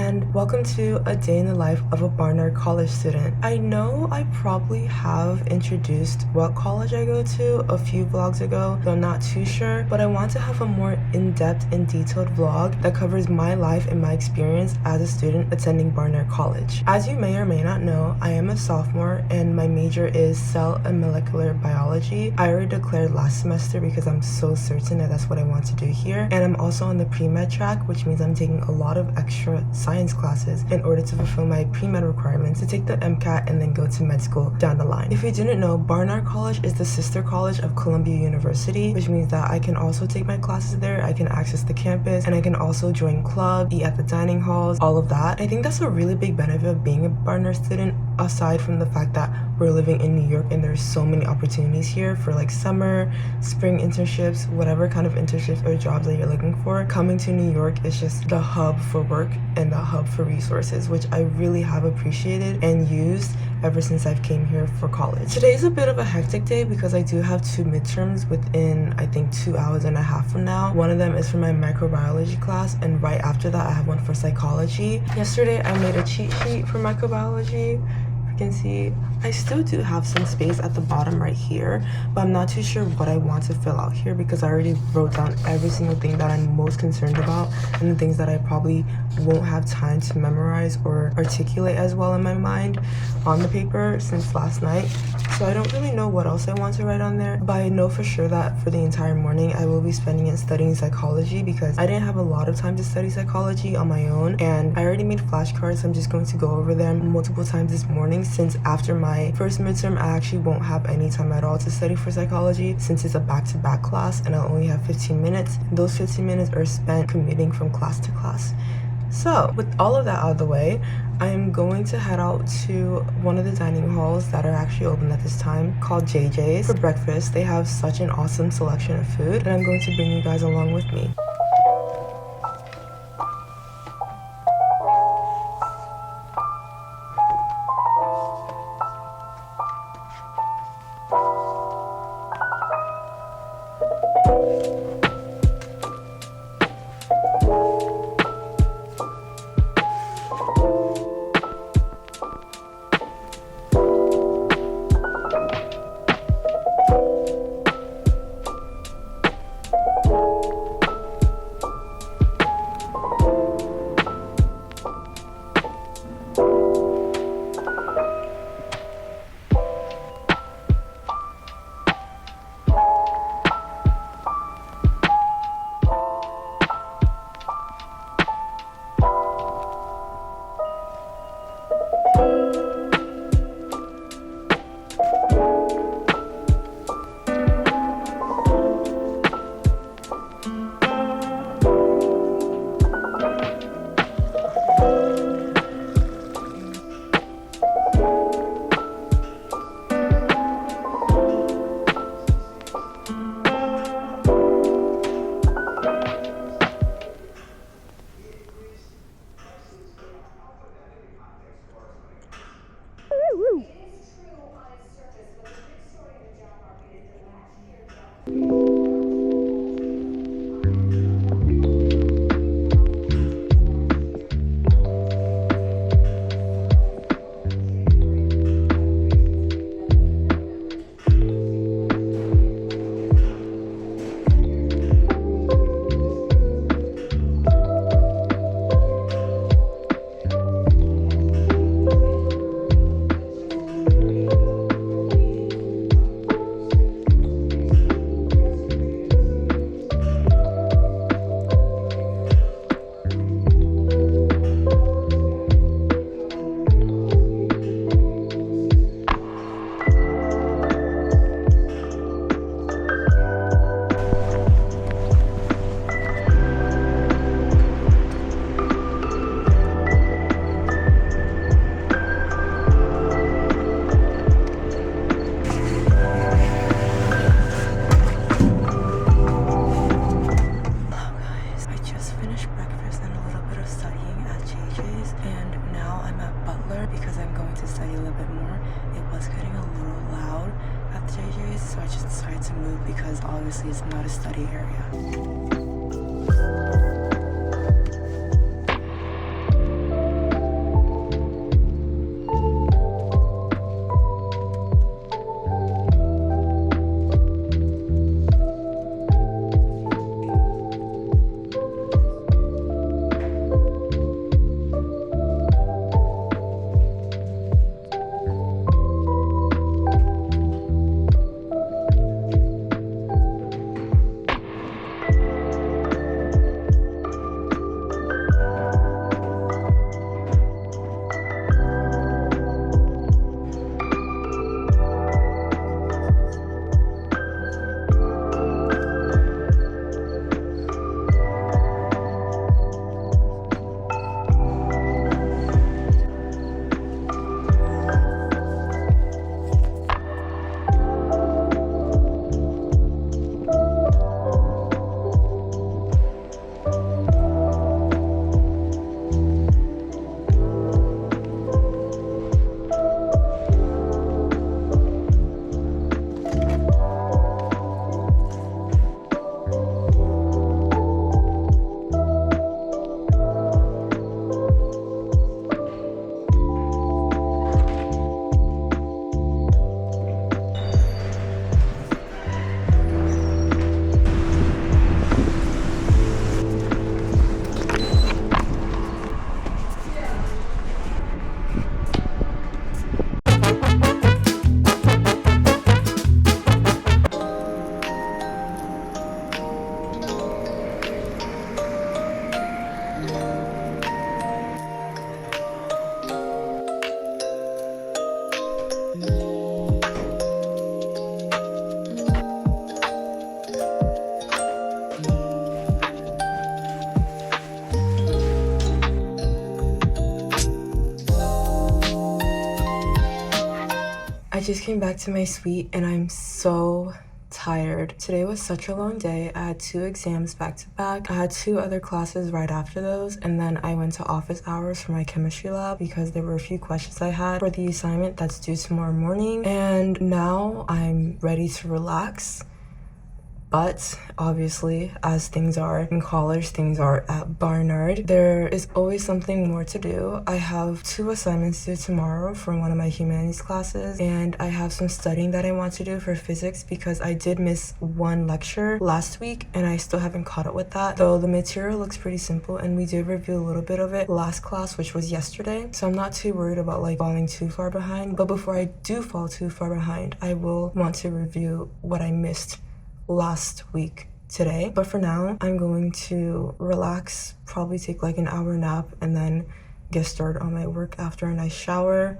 and welcome to a day in the life of a Barnard College student. I know I probably have introduced what college I go to a few vlogs ago, though I'm not too sure, but I want to have a more in-depth and detailed vlog that covers my life and my experience as a student attending Barnard College. As you may or may not know, I am a sophomore and my major is cell and molecular biology. I already declared last semester because I'm so certain that that's what I want to do here, and I'm also on the pre-med track, which means I'm taking a lot of extra science classes in order to fulfill my pre-med requirements to take the MCAT and then go to med school down the line. If you didn't know, Barnard College is the sister college of Columbia University, which means that I can also take my classes there, I can access the campus, and I can also join club, eat at the dining halls, all of that. I think that's a really big benefit of being a Barnard student, aside from the fact that we're living in New York and there's so many opportunities here for like summer, spring internships, whatever kind of internships or jobs that you're looking for. Coming to New York is just the hub for work and the hub for resources, which I really have appreciated and used ever since I've came here for college. Today's a bit of a hectic day because I do have 2 midterms within, I think, 2 hours and a half from now. One of them is for my microbiology class, and right after that I have one for psychology. Yesterday I made a cheat sheet for microbiology. Can see I still do have some space at the bottom right here, but I'm not too sure what I want to fill out here because I already wrote down every single thing that I'm most concerned about and the things that I probably won't have time to memorize or articulate as well in my mind on the paper since last night. So I don't really know what else I want to write on there, but I know for sure that for the entire morning I will be spending it studying psychology because I didn't have a lot of time to study psychology on my own, and I already made flashcards, so I'm just going to go over them multiple times this morning, since after my first midterm I actually won't have any time at all to study for psychology since it's a back-to-back class and I'll only have 15 minutes, and those 15 minutes are spent commuting from class to class. So with all of that out of the way, I am going to head out to one of the dining halls that are actually open at this time, called JJ's, for breakfast. They have such an awesome selection of food, and I'm going to bring you guys along with me. So I just decided to move because obviously it's not a study area. just came back to my suite and I'm so tired. Today was such a long day. I had 2 exams back to back. I had 2 other classes right after those, and then I went to office hours for my chemistry lab because there were a few questions I had for the assignment that's due tomorrow morning. And now I'm ready to relax. But obviously, as things are in college, things are at Barnard, there is always something more to do. I have 2 assignments due tomorrow for one of my humanities classes, and I have some studying that I want to do for physics because I did miss 1 lecture last week and I still haven't caught up with that. Though the material looks pretty simple and we did review a little bit of it last class, which was yesterday. So I'm not too worried about like falling too far behind. But before I do fall too far behind, I will want to review what I missed last week today. But for now, I'm going to relax, probably take like an hour nap, and then get started on my work after a nice shower.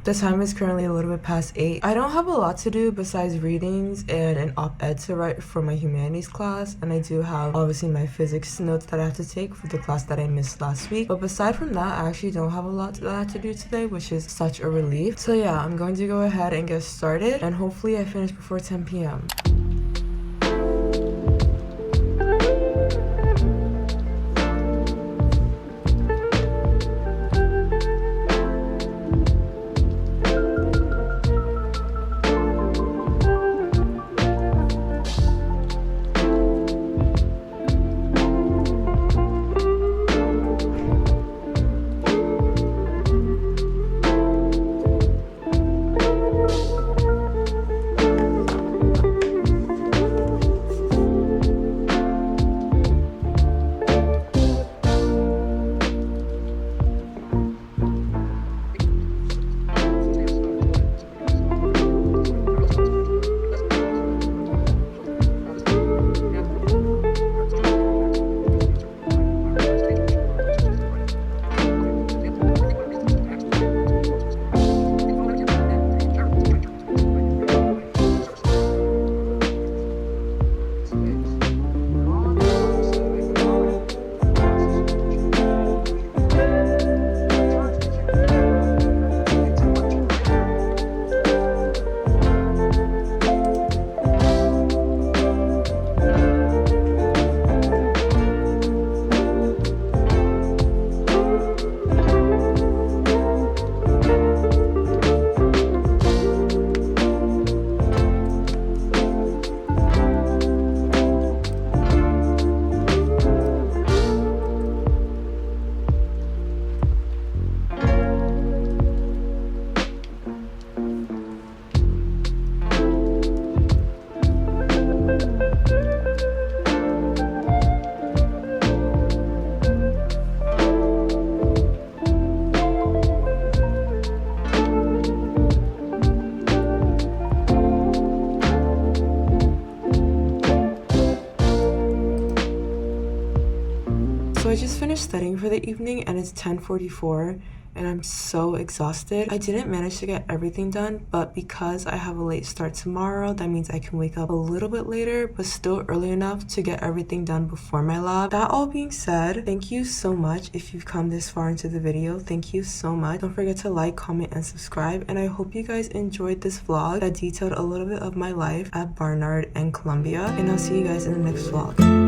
The time is currently a little bit past 8. I don't have a lot to do besides readings and an op-ed to write for my humanities class, and I do have obviously my physics notes that I have to take for the class that I missed last week. But beside from that, I actually don't have a lot that I have to do today, which is such a relief. So yeah, I'm going to go ahead and get started, and hopefully I finish before 10 p.m. So I just finished studying for the evening and it's 10:44 and I'm so exhausted. I didn't manage to get everything done, but because I have a late start tomorrow, that means I can wake up a little bit later, but still early enough to get everything done before my lab. That all being said, thank you so much if you've come this far into the video. Thank you so much. Don't forget to like, comment, and subscribe. And I hope you guys enjoyed this vlog that detailed a little bit of my life at Barnard and Columbia. And I'll see you guys in the next vlog.